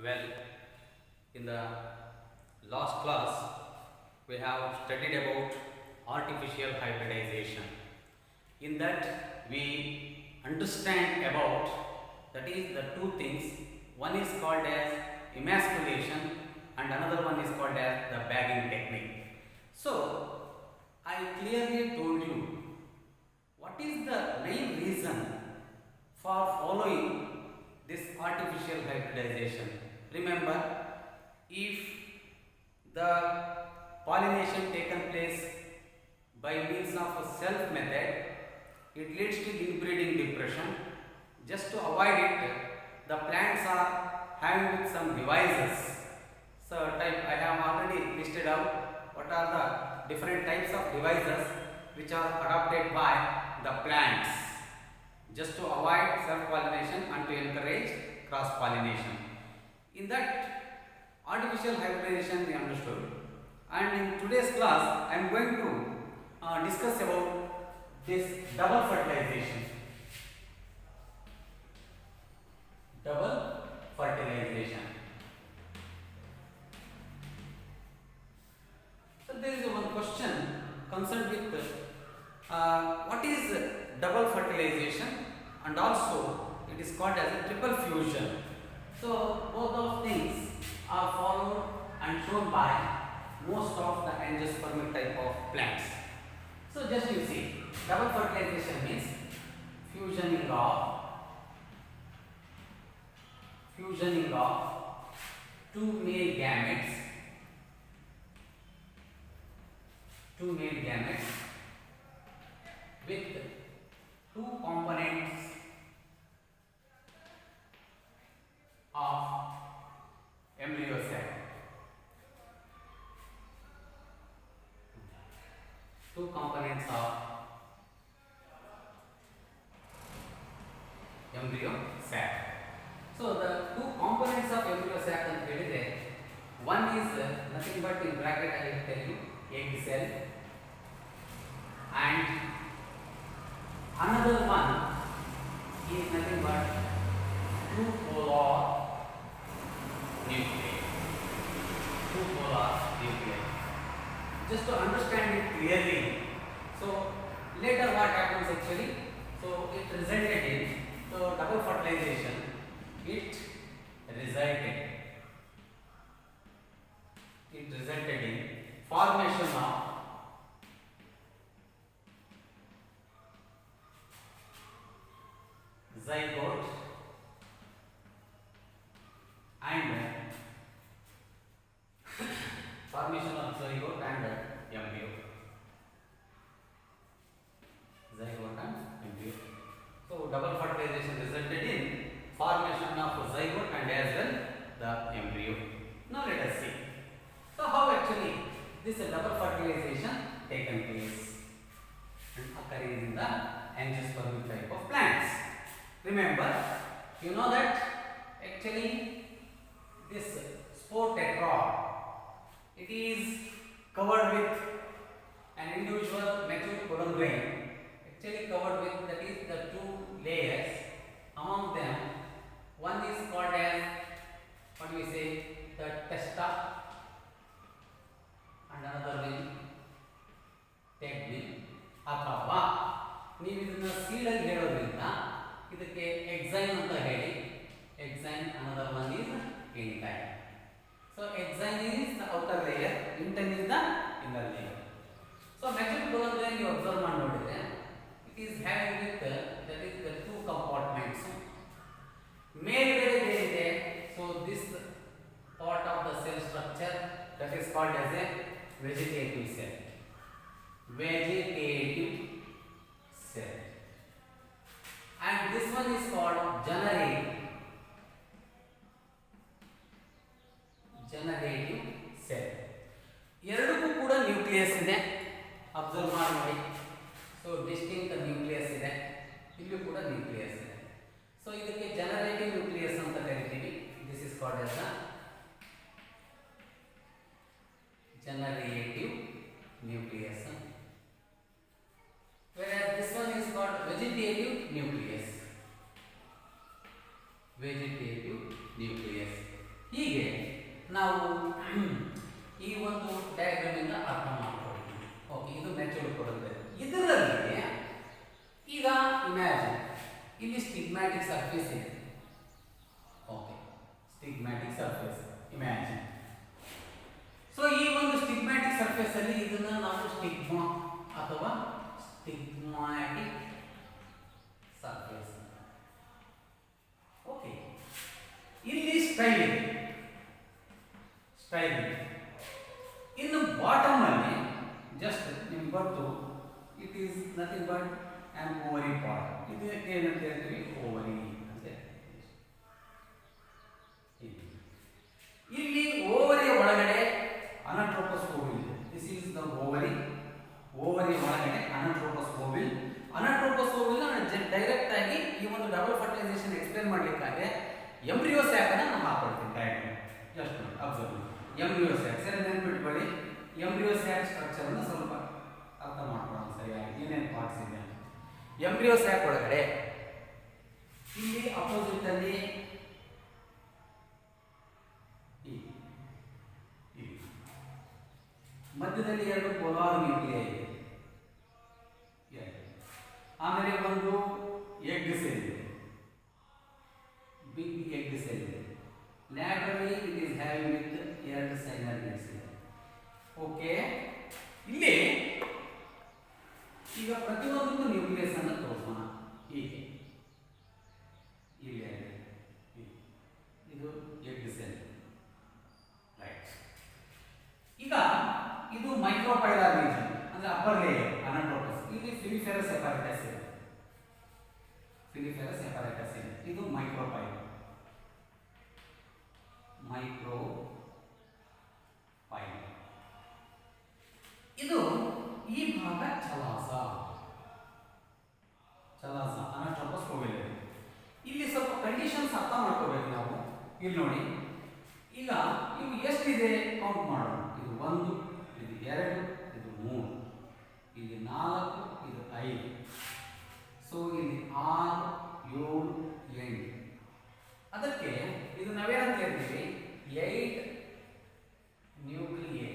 Well, in the last class, we have studied about artificial hybridization. In that, we understand about that is the two things. One is called as emasculation, and another one is called as the bagging technique. So, I clearly told you what is the main reason for following this artificial hybridization. Remember, if the pollination taken place by means of a self method, it leads to inbreeding depression. Just to avoid it, the plants are having with some devices. So type I have already listed out what are the different types of devices which are adopted by the plants, just to avoid self-pollination and to encourage cross-pollination. In that artificial hybridization we understood, and in today's class I am going to discuss about this double fertilization. Double fertilization. So there is one question concerned with what is double fertilization, and also it is called as a triple fusion. So both of things are followed and shown by most of the angiospermic type of plants. So just you see, double fertilization means fusioning of two male gametes with two components of embryo sac. Two components of embryo sac. So the two components of embryo sac ಅಂತ ಹೇಳಿದ್ರೆ, one is nothing but in bracket I will tell you egg cell, and another one is nothing but two polar nuclei. Just to understand it clearly. So later what happens actually? So it resulted in double fertilization. It resulted in formation of zygote and embryo. So double fertilization resulted in formation of zygote and as well the embryo. Now let us see. So how actually this double fertilization taken place and occurring in the angiospermic type of plants. Remember, you know that actually this spore tetrad, it is covered with an individual mature pollen grain, actually covered with, that is the two layers. Among them, one is called as, what do we say, the testa, and another one tegmen. ಅಥವಾ ನೀವು ಇದನ್ನ seed ಅಲ್ಲಿ ಹೇಳೋದ್ರಿಂದ ಇದಕ್ಕೆ exine ಅಂತ ಹೇಳಿ, exine, another one is intine. So exine is the outer layer, intine is the inner layer. So mature pollen grain you observe ಮಾಡಿ ನೋಡಿದ್ರೆ, it is having with that is the two compartments. ಮೇಲ್ಗಡೆ ಏನಿದೆ, so this part of the cell structure, that is called as a vegetative cell. And this one is called generative cell. ಎರಡಕ್ಕೂ ಕೂಡ nucleus ಇದೆ, observe ಮಾಡಿ. So distinct nucleus ಇದೆ, ಇಲ್ಲೂ ಕೂಡ nucleus ಇದೆ. ಸೊ ಇದಕ್ಕೆ ಜನರೇಟಿವ್ ನ್ಯೂಕ್ಲಿಯಸ್ ಅಂತ ಕರಿತೀವಿ. This is called as the generative nucleus, whereas this one is called vegetative nucleus. Imagine ಇಲ್ಲಿ ಸ್ಟಿಗ್ಮ್ಯಾಟಿಕ್ ಸರ್ಫೇಸ್ ಇದೆ. Okay, stigmatic surface imagine. So ಈ ಒಂದು ಸ್ಟಿಗ್ಮ್ಯಾಟಿಕ್ ಸರ್ಫೇಸ್ ಅಲ್ಲಿ ಇದನ್ನ ನಾವು ಸ್ಟಿಗ್ಮಾ ಅಥವಾ ಸ್ಟಿಗ್ಮ್ಯಾಟಿಕ್ ಸರ್ಫೇಸ್. ಓಕೆ, ಇಲ್ಲಿ ಸ್ಟೈಲ್ ಇದೆ, ಸ್ಟೈಲ್ ಇದೆ. ಇನ್ನು ಬಾಟಮ್ ಅಲ್ಲಿ ಜಸ್ಟ್ ನಿಮ್ಗೆ ಗೊತ್ತು, it is nothing but an ovary part. ಇದು ಏನಂತ ಹೇಳ್ತೀವಿ, ಓವರಿ ಅಂತ. ಇಲ್ಲಿ ಓವರಿಯ ಒಳಗಡೆ anatropous ovule. This is the ovary. Ovary ಒಳಗಡೆ anatropous ovule. Anatropous ovule direct ಆಗಿ ಈ ಒಂದು ಡಬಲ್ ಫರ್ಟಿಲೈಸೇಷನ್ ಎಕ್ಸ್ಪ್ಲೇನ್ ಮಾಡ್ಲಿಕ್ಕಾಗಿ ಎಂಬ್ರಿಯೋ ಸ್ಯಾಕ್ ಅನ್ನ ನಾವು ಹಾಕೊಳ್ತೀವಿ direct. Just observe, embryo sac ಸರಿ ನೆನ್ಪಿಟ್ಕೊಳ್ಳಿ. ಎಂಬ್ರಿಯೋ ಸ್ಯಾಕ್ ಸ್ಟ್ರಕ್ಚರ್ ಅನ್ನು ಸ್ವಲ್ಪ ಅರ್ಥ ಮಾಡ್ಕೊಳ್ಳೋಣ ಸರಿಯಾಗಿ, ಏನೇನು ಪಾರ್ಟ್ಸ್ ಇದೆ. ಎಂಬ್ರಿಯೋ ಸ್ಯಾಕ್ ಒಳಗಡೆ ಇಲ್ಲಿ ಅಪೋಸಿಟ್ ಅಲ್ಲಿ ಮಧ್ಯದಲ್ಲಿ ಎರಡು ಪೋಲಾರ್ ನ್ಯೂಕ್ಲಿಯೈ ಇದೆ. ಆಮೇಲೆ ಒಂದು ಎಗ್ ಸೆಲ್ ಇದೆ, ಬಿಗ್ ಎಗ್ ಸೆಲ್ ಇದೆ. ಲ್ಯಾಟರಲಿ ಇಟ್ ಈಸ್ ಹ್ಯಾವಿಂಗ್ ವಿತ್ ಎರಡು ಸೈನರ್ಸ್ ಇದೆ. ಓಕೆ, ಇಲ್ಲಿ ಈಗ ಪ್ರತಿಯೊಂದಕ್ಕೂ ನ್ಯೂಕ್ಲಿಯಸ್ ಅನ್ನು ತೋರಿಸೋಣ. ಹೀಗೆ ಇಲ್ಲಿ ಇದು ಎಗ್ ಸೆಲ್, ರೈಟ್. ಈಗ ಇದು ಮೈಕ್ರೋಪೈಲಾರ್ ರೀಜನ್ ಅಂದ್ರೆ ಅಪ್ಪರ್ ಲೇಯರ್ ಅನಟ್ರೋಪಸ್. ಇಲ್ಲಿ ಫಿಲಿಫೆರಸ್ ಹೆಪಾರಿಟಸ್ ಇದೆ, ಫಿಲಿಫೆರಸ್ ಹೆಪಾರಿಟಸ್ ಇದೆ. ಇದು ಮೈಕ್ರೋಪೈಲ್, ಮೈಕ್ರೋಪೈಲ್. ಇದು ಈ ಭಾಗ ಚಲಾಸ, ಚಲಾಸ ಅನಟ್ರೋಪಸ್ ಓವಿಲ್. ಇಲ್ಲಿ ಸ್ವಲ್ಪ ಕಂಡೀಷನ್ಸ್ ಅರ್ಥ ಮಾಡ್ಕೋಬೇಕು ನಾವು. ಇಲ್ಲಿ ನೋಡಿ, ಈಗ ಇವು ಎಷ್ಟಿದೆ ಕೌಂಟ್ ಮಾಡೋಣ. ಇದು 1, ಇದು 2, ಇದು 3, ಇಲ್ಲಿ 4, ಇದು 5. ಸೊ ಇಲ್ಲಿ 6, 7, 8. ಅದಕ್ಕೆ ಇದು ನಾವೇನಂತ ಹೇಳ್ತೀವಿ, 8 ನ್ಯೂಕ್ಲಿಯೈ.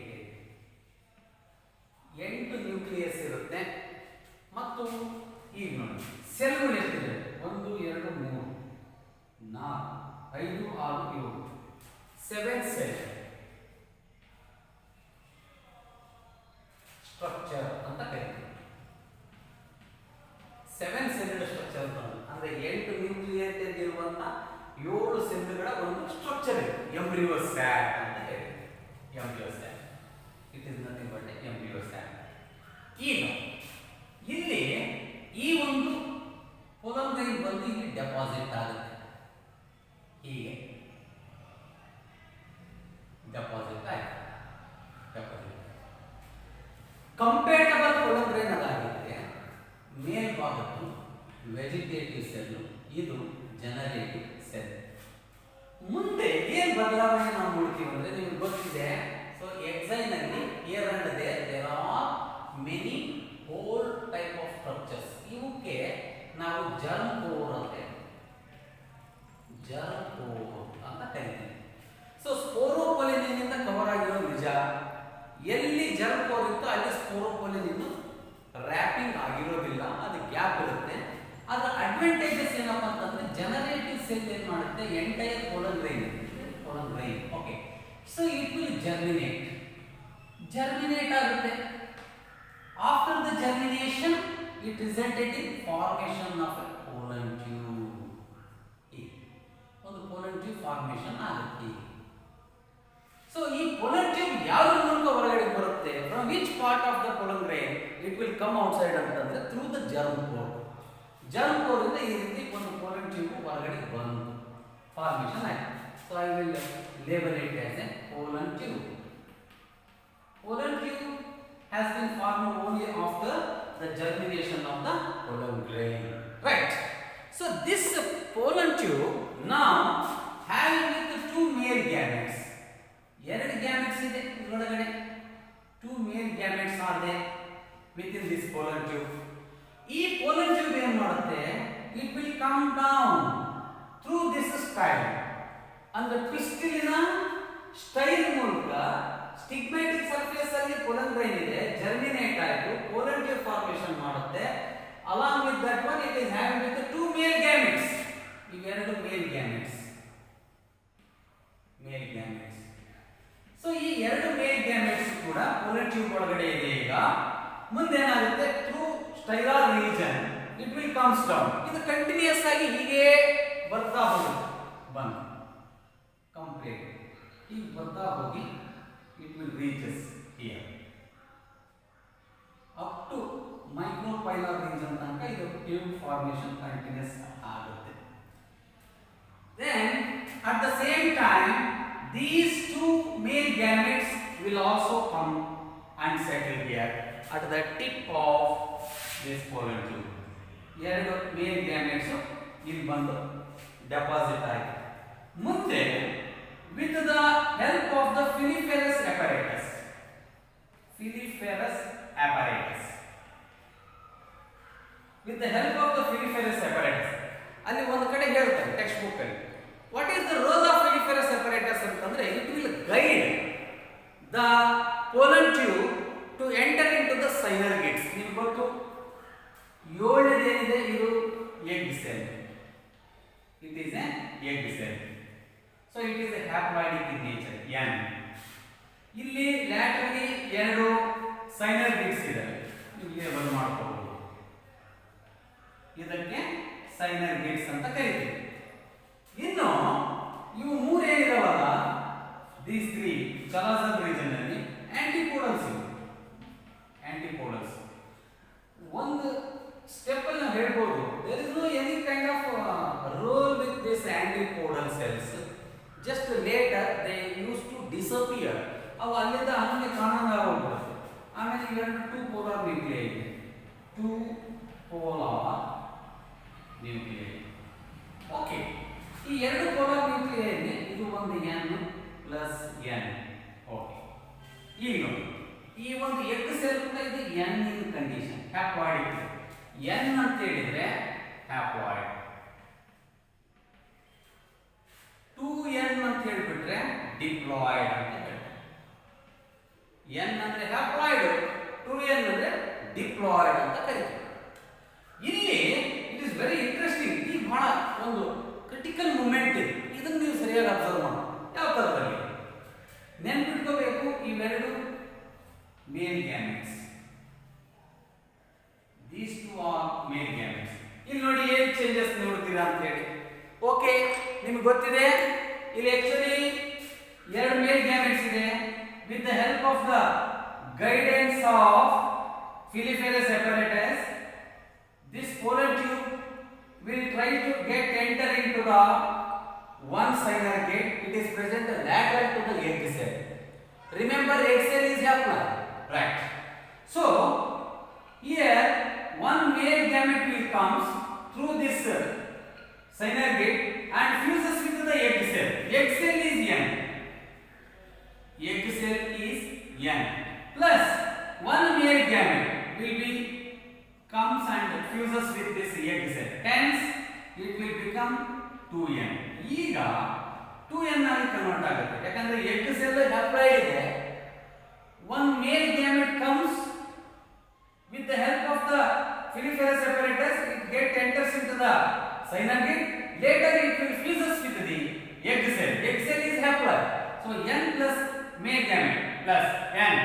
8 ನ್ಯೂಕ್ಲಿಯಸ್ ಇರುತ್ತೆ. ಮತ್ತು ಈಗ ನೋಡಿ ಸೆಲ್ಗಳು ಎಷ್ಟಿದೆ, 1, 2, 3, 4, 5, 6, 7. 7 ಸೆಲ್ ಸ್ಟ್ರಕ್ಚರ್ ಅಂತ ಕರೀತೀವಿ. 7 ಸೆಲ್ ಸ್ಟ್ರಕ್ಚರ್ ಅಂದ್ರೆ 8 ನ್ಯೂಕ್ಲಿಯಸ್ ಇರುವಂತ 7 ಸೆಲ್ಗಳ ಒಂದು ಸ್ಟ್ರಕ್ಚರ್ ಇದೆ. ಎಂಬ್ರಿಯೋ ಸ್ಯಾಕ್ ಅಂತ ಕರೀತೀವಿ. Embryo sack, it is nothing but embryo sack. ಈಗ ಇಲ್ಲಿ ಈ ಒಂದು ಪೋಲನ್ ಗ್ರೈನ್ ಬಂದು ಇಲ್ಲಿ ಡೆಪಾಸಿಟ್ ಆಗುತ್ತೆ. ಹೀಗೆ ಡೆಪಾಸಿಟ್ ಆಯ್ತು. ಡೆಪಾಸಿಟ್ ಕಂಪೇಟಬಲ್ ಪೋಲನ್ ಗ್ರೈನ್ ಅದಾಗಿದ್ರೆ ಮೇಲ್ಭಾಗದ್ದು ವೆಜಿಟೇಟಿವ್ ಸೆಲ್, ಇದು ಜನರೇಟಿವ್ ಸೆಲ್. ಮುಂದೆ ಏನ್ ಬದಲಾವಣೆ ನಾವು ನೋಡ್ತೀವಿ ಅಂದ್ರೆ ನಿಮ್ಗೆ ಗೊತ್ತಿದೆ. ಸೊ ಎಕ್ಸೈನ್ ಅಲ್ಲಿ here and there are many hole type of structures. ಇವಕ್ಕೆ ನಾವು ಜರ್ಮ್ ಕೋರ್ ಅಂತ ಕರಿತೀವಿ. ಸೊ ಸ್ಪೋರೋಪೊಲಿನಿಂದ ಕವರ್ ಆಗಿರೋ ನಿಜ. ಎಲ್ಲಿ ಜರ್ಮ್ ಕೋರ್ ಇತ್ತು ಅಲ್ಲಿ ಸ್ಪೋರೋಪೊಲಿನ್ ರ್ಯಾಪಿಂಗ್ ಆಗಿರೋದಿಲ್ಲ, ಅದು ಗ್ಯಾಪ್ ಇರುತ್ತೆ. ಅದರ ಅಡ್ವಾಂಟೇಜಸ್ ಏನಪ್ಪ ಅಂತಂದ್ರೆ ಜನರೇಟಿವ್ ಸೆಲ್ ಏನ್ ಮಾಡುತ್ತೆ, entire pollen grain. Okay, so it will germinate ಆಗುತ್ತೆ. After the germination it resulted in formation of a pollen tube. ಒಂದು ಪೋಲನ್ ಟ್ಯೂಬ್ ಫಾರ್ಮೇಷನ್ ಆಗುತ್ತೆ. ಸೊ ಈ ಪೋಲನ್ ಟ್ಯೂಬ್ ಯಾವ ಮೂಲಕ ಹೊರಗಡೆ ಬರುತ್ತೆ, from which part of the pollen grain it will come outside ಅಂತಂದ್ರೆ through the germ pore. Germ pore ಇಂದ ಈ ರೀತಿ ಒಂದು ಪೋಲನ್ ಟ್ಯೂಬ್ ಹೊರಗಡೆ ಬಂತು, ಫಾರ್ಮೇಷನ್ ಆಯ್ತು. So I will label it as A pollen tube. Pollen tube has been formed only after the germination of the pollen grain. Right. So this pollen tube now having with the 2 male gametes. ಎರಡು gametes ಇದೆ ಇದರೊಳಗಡೆ. 2 male gametes are there within this pollen tube. ಈ pollen tube ಏನು ಮಾಡುತ್ತೆ, it will come down through this style. And the pistil style ಮೂಲಕ ಸ್ಟಿಗ್ಮ್ಯಾಟಿಕ್ surface ಅಲ್ಲಿ pollen grain ಇದೆ, germinate ಆಯಿತು, ಪೋಲನ್ ಟ್ಯೂಬ್ ಫಾರ್ಮೇಷನ್ ಮಾಡುತ್ತೆ. along with that one it is having with the two male gametes. ಇವೆರಡು male gametes. So ಈ ಎರಡು male gametes ಕೂಡ pollen tube ಒಳಗಡೆ ಇದೆ. ಈಗ ಮುಂದೆ ಏನಾಗುತ್ತೆ, through stylar region it will comes down. ಇದು ಕಂಟಿನ್ಯೂಸ್ ಆಗಿ ಹೀಗೆ ಬರ್ತಾ ಹೋಗುತ್ತೆ, ಬಂದು ಕಂಪ್ಲೀಟ್ ಹೀಗೆ ಬರ್ತಾ ಹೋಗಿ it will reaches here up to micropylar region ತನಕ ಇದು ಟ್ಯೂಬ್ ಫಾರ್ಮೇಷನ್ ಕಂಟಿನ್ಯೂಸ್ ಆಗುತ್ತೆ. Then at the same time these two male gametes will also come and settle here at the tip of this pollen tube. ಎರಡು male gametes ಇಲ್ಲಿ ಬಂದು deposit ಆಗಿದೆ. ಮುಂದೆ with the help of the filiferous apparatus with the help of the filiferous apparatus ಅಲ್ಲಿ ಒಂದು ಕಡೆ ಹೇಳ್ತಾರೆ textbook ಅಲ್ಲಿ, what is the role of filiferous apparatus ಅಂತಂದ್ರೆ it will guide the pollen tube to enter into the synergids. ನಿಮ್ಗೆ ಗೊತ್ತು, ಏಳನೇದೇನಿದೆ ಇದು egg cell, it is a egg cell. So it is a haploidic in nature n. ಇಲ್ಲಿ laterally ಎರಡು ಸೈನರ್ Gates ಇದೆ, ಇಲ್ಲಿ label ಮಾಡ್ಕೋಬಹುದು. ಇದಕ್ಕೆ ಸೈನರ್ ಗೇಟ್ಸ್ ಅಂತ ಕರೀತೀವಿ. ಇನ್ನು ಇವು ಮೂರು ಏನಿದಾವಲ್ಲ, ದೀಸ್ ತ್ರೀ ಚಲಾಸಲ್ ರೀಜನ್ ಅಲ್ಲಿ ಆಂಟಿಪೋಡಲ್ಸ್ ಒಂದು ಸ್ಟೆಪ್ ಅಲ್ಲಿ ನಾವು ಹೇಳ್ಬೋದು, there is no any kind of role with this antipodal cells. Just later they use to disappear. ಅವು ಅಲ್ಲಿಂದ ಹಂಗೆ ಕಾಣಂಗ ಹೋಗ್ಬಿಡುತ್ತೆ. ಆಮೇಲೆ ಇವೆರಡು ಟೂ ಪೋಲಾರ್ ನ್ಯೂಕ್ಲಿಯೈ ಇದೆ, ಓಕೆ. ಈ ಎರಡು ಪೋಲಾರ್ ನ್ಯೂಕ್ಲಿಯೈ ಇದೆ, ಇದು ಒಂದು ಎನ್ ಪ್ಲಸ್ ಎನ್. ಓಕೆ, ಈಗ ನೋಡಿ, ಈ ಒಂದು ಎಗ್ ಸೆಲ್ ಕೂಡ ಇದು ಎನ್ ಇನ್ ಕಂಡೀಷನ್, ಹ್ಯಾಪ್ಲಾಯ್ಡ್. ಎನ್ ಅಂತ ಹೇಳಿದ್ರೆ ಹ್ಯಾಪ್ಲಾಯ್ಡ್, 2n ಅಂತ ಹೇಳಿಬಿಟ್ರೆ ಡಿಪ್ಲಾಯ್ಡ್ ಅಂತ ಹೇಳ್ತಾರೆ. ಎನ್ ಅಂದ್ರೆ ಹ್ಯಾಪ್ಲಾಯ್ಡ್, 2n ಅಂದ್ರೆ ಡಿಪ್ಲಾಯ್ಡ್ ಅಂತ ಕರೀತಾರೆ. ಇಲ್ಲಿ ಇಟ್ ಇಸ್ ವೆರಿ ಇಂಟ್ರೆಸ್ಟಿಂಗ್. ಈ ಬಹಳ ಒಂದು ಕ್ರಿಟಿಕಲ್ ಮೂಮೆಂಟ್ ಇದೆ, ಇದನ್ನು ನೀವು ಸರಿಯಾಗಿ ಅಬ್ಸರ್ವ್ ಮಾಡಿ. ಯಾವ ತರದಲ್ಲಿ ನೆನ್ಪಿಟ್ಕೋಬೇಕು, ಇವೆರಡು male gametes, these two are male gametes. ಇಲ್ಲಿ ನೋಡಿ ಏನ್ ಚೇಂಜಸ್ ನೋಡ್ತೀರಾ ಅಂತ ಹೇಳಿ. ಓಕೆ, ನಿಮ್ಗೆ ಗೊತ್ತಿದೆ ಇಲ್ಲಿ ಆಕ್ಚುಲಿ ಎರಡು ಮೇಲ್ ಗ್ಯಾಮೆಟ್ಸ್ ಇದೆ. With the help of the guidance of filiferous apparatus, this pollen tube will try to get enter into the one signer gate. It is present lateral to the egg cell. Remember, egg cell is haploid, right? So here one male gamete will comes through this signer gate and fuses with the egg cell. Egg cell is N. Egg cell is N. Plus one male gamete will be comes and fuses with this egg cell. Hence it will become 2n. ಈಗ 2n ಆಗಿ convert ಆಗುತ್ತೆ, ಯಾಕಂದ್ರೆ egg cell haploid ಇದೆ. one male gamete comes with the help of the filiferous apparatus, it enters into the signer gate. Later it will fuses with the egg cell. Egg cell is haploid, so n plus male gamete plus n,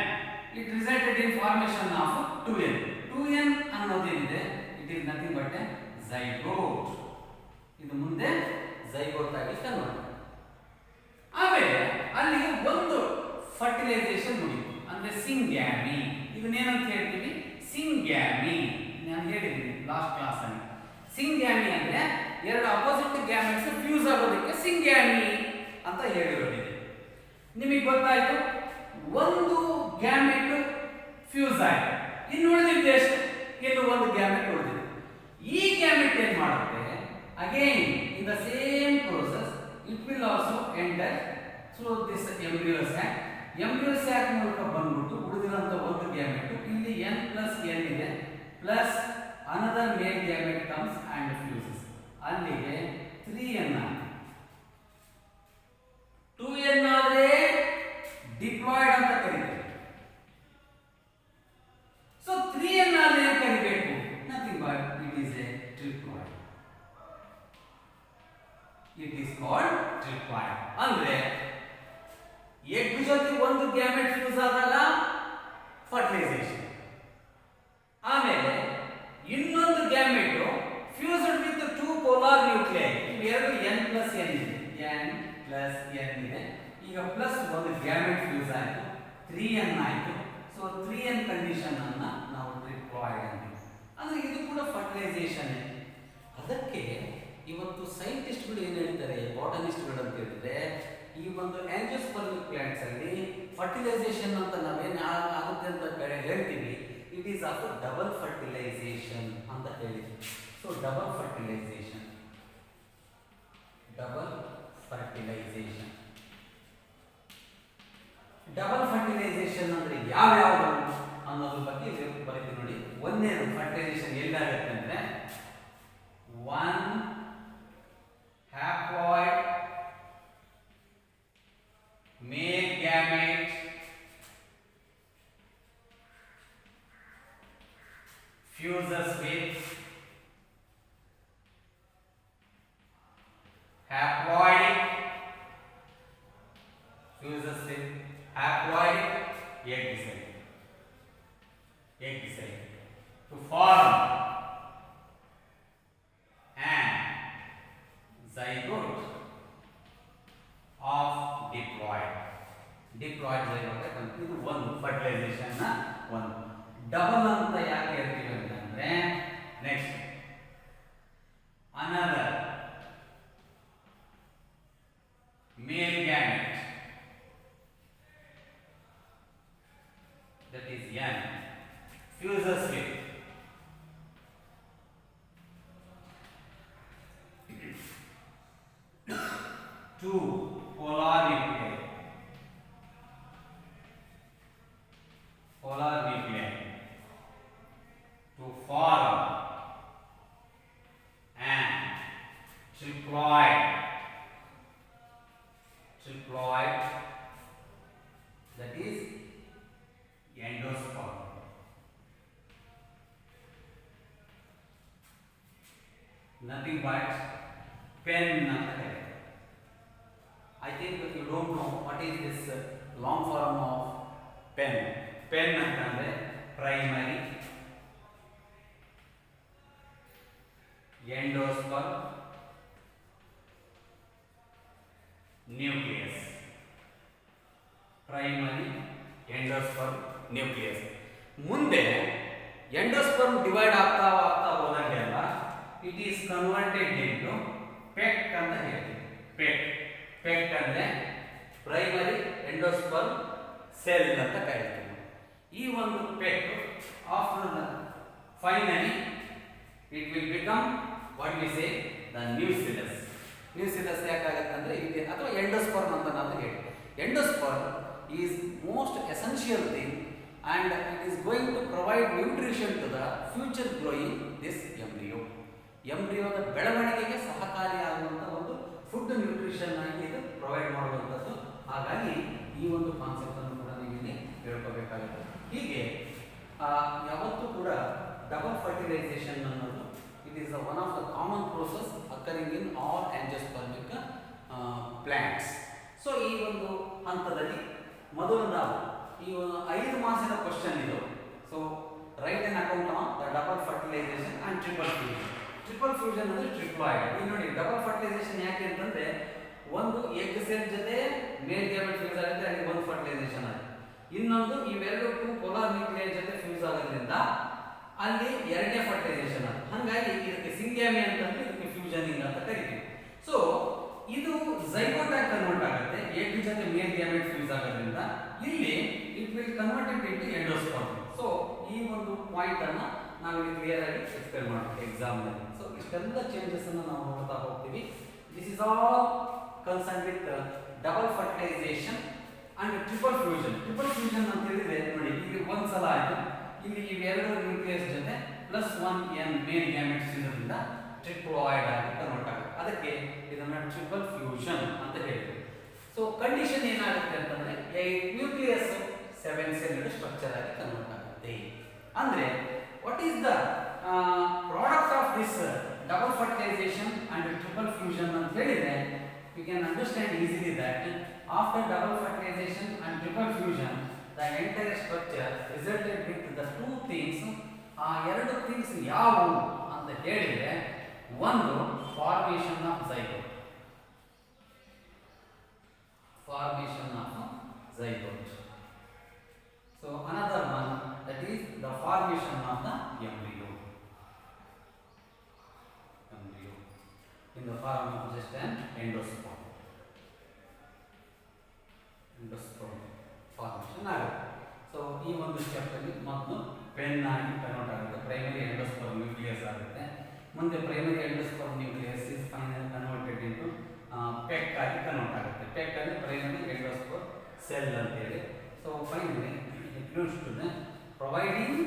it resulted in formation of 2n. 2n ಅನ್ನೋದೇನಿದೆ, it is nothing but a zygote. ಇದು ಮುಂದೆ zygote ಆಗಿ convert. ಆಮೇಲೆ ಅಲ್ಲಿಗೆ ಒಂದು fertilisation ಮುಗಿತು, ಅಂದ್ರೆ ಸಿಂಗ್ಯಾಮಿ. ಇದನ್ನೇನಂತ ಹೇಳ್ತೀವಿ, ಸಿಂಗ್ಯಾಮಿ. ನಾನು ಹೇಳಿದ್ದೀನಿ ಲಾಸ್ಟ್ ಕ್ಲಾಸ್ ಅಲ್ಲಿ. ಸಿಂಗ್ಯಾಮಿ ಅಂದ್ರೆ ಎರಡು ಅಪೋಸಿಟ್ ಗ್ಯಾಮೆಟ್ಸ್ ಫ್ಯೂಸ್ ಆಗೋದಕ್ಕೆ ಸಿಂಗ್ಯಾಮಿ ಅಂತ ಹೇಳಿರೋದಿದೆ. ನಿಮಗೆ ಗೊತ್ತಾಯ್ತು, ಒಂದು ಗ್ಯಾಮೆಟ್ ಫ್ಯೂಸ್ ಆಯ್ತು, ಇನ್ನು ಉಳಿದಿದ್ದು ಎಷ್ಟು, ಇನ್ನು ಒಂದು ಗ್ಯಾಮೆಟ್ ಉಳಿದಿದೆ. ಈ ಗ್ಯಾಮೆಟ್ ಏನ್ ಮಾಡುತ್ತೆ, again in the same process it will also enter through this embryo sac. Embryo sac ಮೂಲಕ ಬಂದ್ಬಿಟ್ಟು ಉಳಿದಿರುವಂತ ಒಂದು ಗ್ಯಾಮೆಟ್, ಇಲ್ಲಿ n ಪ್ಲಸ್ n ಇದೆ, plus another male gamete comes and fuses. ಅಲ್ಲಿಗೆ 3n ಆಗಿದೆ. 2n ಆದ್ರೆ ಡಿಪ್ಲಾಯ್ಡ್ ಅಂತ ಕರೀತೀವಿ. ಸೊ 3n ಆದ್ರೆ ಏನ್ ಕರಿಬೇಕು, nothing but it is called triploid. ಅಂದ್ರೆ ಎಗ್ ಜೊತೆ ಒಂದು ಗ್ಯಾಮೆಟ್ ಫ್ಯೂಸ್ ಆದಾಗ ಫರ್ಟಿಲೈಸೇಷನ್, ಆಮೇಲೆ ಇನ್ನೊಂದು gamete fused with two polar nuclei, ಇವೆರಡು n ಪ್ಲಸ್ n ಇದೆ, n ಪ್ಲಸ್ n ಇದೆ. ಈಗ ಪ್ಲಸ್ ಒಂದು ಗ್ಯಾಮೆಟ್ ಫ್ಯೂಸ್ ಆಯಿತು, 3n ಆಯಿತು. ಸೊ 3n ಕಂಡೀಷನ್ ಅನ್ನ ನಾವು ಟ್ರಿಪ್ಲಾಯ್ಡ್ ಅಂತೀವಿ. ಅಂದ್ರೆ ಇದು ಕೂಡ ಫರ್ಟಿಲೈಸೇಷನ್. ಅದಕ್ಕೆ ಇವತ್ತು ಸೈಂಟಿಸ್ಟ್ಗಳು ಏನು ಹೇಳ್ತಾರೆ, ಬಾಟನಿಸ್ಟ್ಗಳು ಅಂತ ಹೇಳಿದ್ರೆ, ಈ ಒಂದು ಆಂಜಿಯೋಸ್ಪರ್ಮಿಕ್ ಪ್ಲಾಂಟ್ಸ್ ಅಲ್ಲಿ ಫರ್ಟಿಲೈಸೇಷನ್ ಅಂತ ನಾವೇನು ಆಗುತ್ತೆ ಅಂತ ಹೇಳ್ತೀವಿ, it is also double fertilization ಅಂತ ಹೇಳಿದ್ವಿ. So double fertilization, double fertilization, double fertilization ಅಂದ್ರೆ ಯಾವ್ಯಾವುದು ಅನ್ನೋದ್ರ ಬಗ್ಗೆ ಬರೀತೀವಿ ನೋಡಿ. ಒಂದನೇದು ಫರ್ಟಿಲೈಸೇಷನ್ ಎಲ್ಲಾಗುತ್ತೆ ಅಂದ್ರೆ, one haploid male gamete fuses with haploidic egg cell to form an zygote of diploid zygote. ಇದು ಒಂದು ಫರ್ಟಿಲೈಸೇಷನ್ ನ ಒಂದು. ಡಬಲ್ ಅಂತ ಯಾಕೆ ಹೇಳ್ತೀವಿ ಅಂತಂದ್ರೆ, next another male gamete, that is n, fuses with two polar nuclei to form an triploid that is endosperm. Nothing but pen ಅಂತ ಕರೀತಾರೆ. I think you don't know what is this long form of pen. Pen ಅಂತಂದ್ರೆ primary endosperm nucleus, primary endosperm nucleus. ಮುಂದೆ endosperm divide ಆಗ್ತಾ ಹೋದಂಗೆಲ್ಲ it is converted into PEC ಅಂತ ಹೇಳ್ತೀವಿ. Peg ಅಂದ್ರೆ primary endosperm cell ಅಂತ ಕರೀತೀವಿ. ಈ ಒಂದು PEC after finally it will become what we say the nucellus. Nucellus ಯಾಕಾಗತ್ತೆ ಅಂದ್ರೆ ಇಲ್ಲಿ, ಅಥವಾ ಎಂಡೋಸ್ಪರ್ಮ್ ಅಂತ ನಾವು ಹೇಳಿ. Endosperm is most essential thing and it is going to provide nutrition to the future growing this embryo. ಎಂಬ್ರಿಯೋದ ಬೆಳವಣಿಗೆಗೆ ಸಹಕಾರಿಯಾಗುವಂಥ ಒಂದು food nutrition ಆಗಿ ಇದು ಪ್ರೊವೈಡ್ ಮಾಡುವಂಥದ್ದು. ಹಾಗಾಗಿ ಈ ಒಂದು ಕಾನ್ಸೆಪ್ಟ್ ಅನ್ನು ಕೂಡ ನೀವು ಇಲ್ಲಿ ಹೇಳ್ಕೋಬೇಕಾಗುತ್ತೆ. ಹೀಗೆ ಯಾವತ್ತೂ ಕೂಡ ಡಬಲ್ ಫರ್ಟಿಲೈಸೇಷನ್ ಅನ್ನೋದು it is one of the common process occurring in all angiospermic plants. So ಈ ಒಂದು ಹಂತದಲ್ಲಿ ಮೊದಲು ನಾವು ಈ ಒಂದು 5 ಮಾರ್ಕ್ಸಿನ ಕ್ವಶನ್ ಇದು. So write an account on the double fertilisation and triple fusion. Triple fusion ಅಂದ್ರೆ ಟ್ರಿಪ್ಲಾಯ್ಡ್. ಈಗ ನೋಡಿ, ಡಬಲ್ ಫರ್ಟಿಲೈಸೇಷನ್ ಯಾಕೆ ಅಂತಂದ್ರೆ, ಒಂದು ಎಗ್ ಸೆಲ್ ಜೊತೆ ಮೇಲ್ ಗ್ಯಾಮೆಟ್ ಫ್ಯೂಸ್ ಆಗುತ್ತೆ, ಅಲ್ಲಿ ಒಂದು ಫರ್ಟಿಲೈಸೇಷನ್ ಆಗುತ್ತೆ. ಇನ್ನೊಂದು ಇವೆರಡು ಟೂ ಪೋಲಾರ್ ನ್ಯೂಕ್ಲಿಯೈ ಜೊತೆ ಫ್ಯೂಸ್ ಆಗೋದ್ರಿಂದ ಅಲ್ಲಿ ಎರಡನೇ ಫರ್ಟಿಲೈಸೇಷನ್ ಆಗುತ್ತೆ. ಹಾಗಾಗಿ ಇದಕ್ಕೆ ಸಿಂಗ್ಯಾಮಿ ಅಂತಂದ್ರೆ ಇದಕ್ಕೆ ಫ್ಯೂಷನಿಂಗ್ ಅಂತ ಕರಿತೀವಿ. ಸೊ ಇದು ಝೈಗೋಟ್ ಆಗಿ ಕನ್ವರ್ಟ್ ಆಗುತ್ತೆ ಎಗ್ ಜೊತೆ ಮೇಲ್ ಗ್ಯಾಮೆಟ್ ಫ್ಯೂಸ್ ಆಗೋದ್ರಿಂದ. ಇಲ್ಲಿ it will convert it into endosperm. So ಈ ಒಂದು ಪಾಯಿಂಟ್ ಅನ್ನ ನಾವು ಇಲ್ಲಿ ಕ್ಲಿಯರ್ ಆಗಿ ಎಕ್ಸ್ಪ್ಲೇನ್ ಮಾಡ್ತೀವಿ ಎಕ್ಸಾಮ್ ನಲ್ಲಿ. ಸೊ ಇಷ್ಟೆಲ್ಲ ಚೇಂಜಸ್ ಅನ್ನು ನಾವು ನೋಡ್ತಾ ಹೋಗ್ತೀವಿ. This is all concern with double fertilisation and triple fusion. Triple fusion ಅಂತ ಹೇಳಿದ್ರೆ ನೋಡಿ, ಇಲ್ಲಿ ಒಂದ್ಸಲ ಆಯ್ತು, ಇಲ್ಲಿ ಇವೆರಡು ನ್ಯೂಕ್ಲಿಯಸ್ ಜೊತೆ +1n ಮೇಲ್ ಗ್ಯಾಮೆಟ್ಸ್ ಇರೋದ್ರಿಂದ ಟ್ರಿಪ್ಲಾಯ್ಡ್ ಆಗಿ ಕನ್ವರ್ಟ್ ಆಗುತ್ತೆ. ಅದಕ್ಕೆ ಇದನ್ನ ಟ್ರಿಪಲ್ ಫ್ಯೂಷನ್ ಅಂತ ಹೇಳ್ತೀವಿ. ಸೊ ಕಂಡೀಷನ್ ಏನಾಗುತ್ತೆ ಅಂತಂದ್ರೆ, 8 ನ್ಯೂಕ್ಲಿಯಸ್ 7 ಸೆಲ್ ಸ್ಟ್ರಕ್ಚರ್ ಆಗಿ ಕನ್ವರ್ಟ್ ಆಗುತ್ತೆ. ಅಂದ್ರೆ what is the product of this double fertilization and triple fusion ಅಂತ ಹೇಳಿದ್ರೆ we can understand easily that after double fertilization and triple fusion the entire structure resulted with the two things. ಆ ಎರಡು things ಯಾವುವು ಅಂತ ಹೇಳಿದ್ರೆ ಒಂದು formation of zygote, formation of zygote. So another one, that is the formation of the embryo in the form of just an endosperm formation ಆಗುತ್ತೆ. So ಈ ಒಂದು step ಅಲ್ಲಿ ಮೊದಲು ಪೆನ್ ಆಗಿ ಕನ್ವರ್ಟ್ ಆಗುತ್ತೆ, ಪ್ರೈಮರಿ ಎಂಡೋಸ್ಪರ್ಮ್ ನ್ಯೂಕ್ಲಿಯಸ್ ಆಗುತ್ತೆ. ಮುಂದೆ primary endosperm nucleus is final converted into PEC ಆಗಿ ಕನ್ವರ್ಟ್ ಆಗುತ್ತೆ. ಪೆಕ್ ಅಂದರೆ ಪ್ರೈಮರಿ ಎಂಡೋಸ್ಪರ್ಮ್ ಸೆಲ್ ಅಂತ ಹೇಳಿ. So finally it use to the providing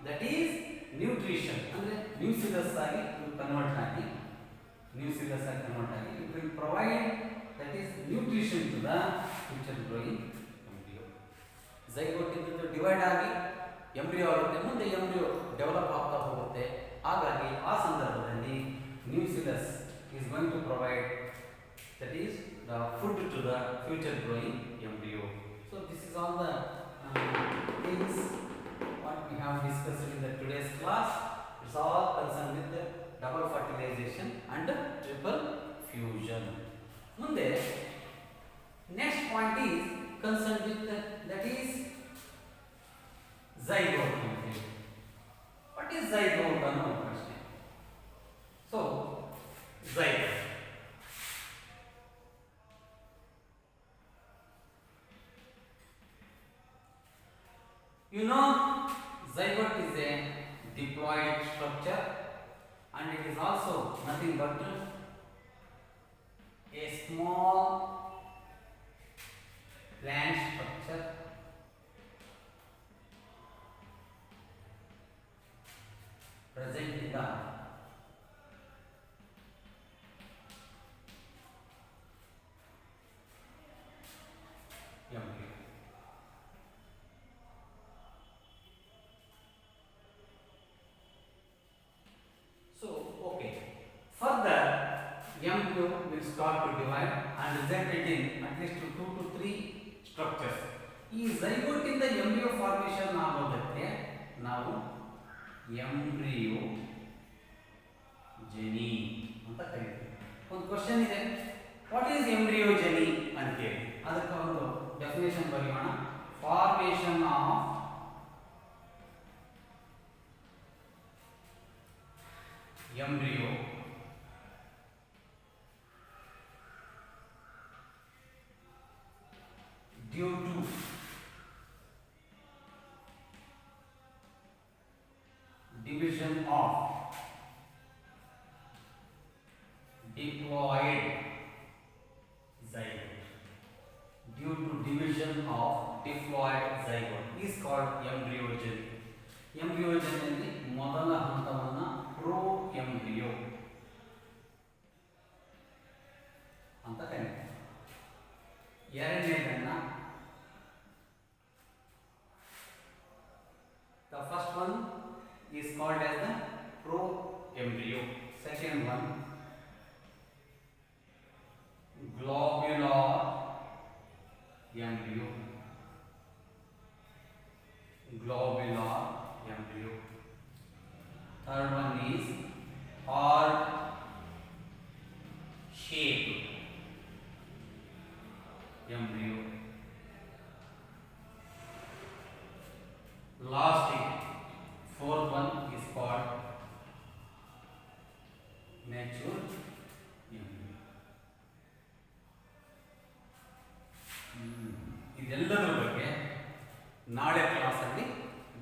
that is nutrition, ಅಂದರೆ ನ್ಯೂಸಿಲಸ್ ಆಗಿ ಕನ್ವರ್ಟ್ ಆಗಿ it will provide that is nutrition to the future growing embryo. zygote ಇಂದ divide ಆಗಿ ಎಂಬ್ರಿಯೋ ಆಗುತ್ತೆ, ಮುಂದೆ ಎಂಬ್ರಿಯೋ ಡೆವಲಪ್ ಆಗ್ತಾ ಹೋಗುತ್ತೆ. ಹಾಗಾಗಿ ಆ ಸಂದರ್ಭದಲ್ಲಿ nucellus is going to provide that is the food to the future growing embryo. So this is all the things what we have discussed in the today's class. It's all concerned with the double fertilization and triple fusion. Munde next point is concerned with that is zygote. What is zygote ಅನ್ನೋ ಪ್ರಶ್ನೆ. So zygote, you know, zygote is a diploid structure and it is also nothing but a small plant structure present in the embryo. Further, embryo will start to divide and result in at least 2 to 3 structures. ಈ zygote ಇಂದ embryo formation ಆಗೋದಕ್ಕೆ ನಾವು ಎಂಬ್ರಿಯೋಜೆನಿ ಅಂತ ಕರೀತೀವಿ. ಒಂದು question ಇದೆ, what is ಎಂಬ್ರಿಯೋಜೆನಿ ಅಂತ ಹೇಳಿ. ಅದಕ್ಕೆ ಒಂದು ಡೆಫಿನೇಷನ್ ಬರೆಯೋಣ. Formation of embryo due to division of diploid zygote, due to division of diploid zygote is called embryogeny. Embryogeny ಅಲ್ಲಿ ಮೊದಲ ಹಂತವನ್ನು ಪ್ರೋ ಎಂಬ್ರಿಯೋ ಅಂತ ಕರೀತಾರೆ. ಎರಡನೇದನ್ನ the first one is called as the pro embryo, second one globular embryo, third one is heart shaped embryo, lastly fourth one is called mature embryo. ಇದೆಲ್ಲದರ ಬಗ್ಗೆ ನಾಳೆ ಕ್ಲಾಸಲ್ಲಿ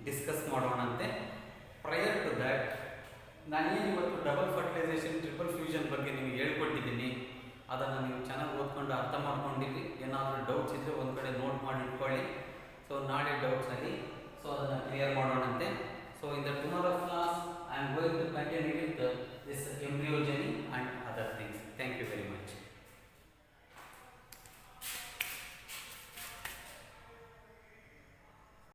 discuss ಮಾಡೋಣಂತೆ. Prior to that ನಾನೇನು ಇವತ್ತು double fertilisation triple fusion ಬಗ್ಗೆ ನಿಮಗೆ ಹೇಳ್ಕೊಟ್ಟಿದ್ದೀನಿ. ಅದನ್ನು ನೀವು ಚೆನ್ನಾಗಿ ಓದ್ಕೊಂಡು ಅರ್ಥ ಮಾಡ್ಕೊಂಡಿರಿ. ಏನಾದರೂ ಡೌಟ್ಸ್ ಇದ್ದರೆ ಒಂದು ಕಡೆ ನೋಟ್ ಮಾಡಿ ಇಟ್ಕೊಳ್ಳಿ. ಸೊ ನಾಳೆ ಡೌಟ್ಸಲ್ಲಿ ಸೊ ಅದನ್ನು ಕ್ಲಿಯರ್ ಮಾಡೋಣಂತೆ. So in the tomorrow class I am going to continue with this embryogeny and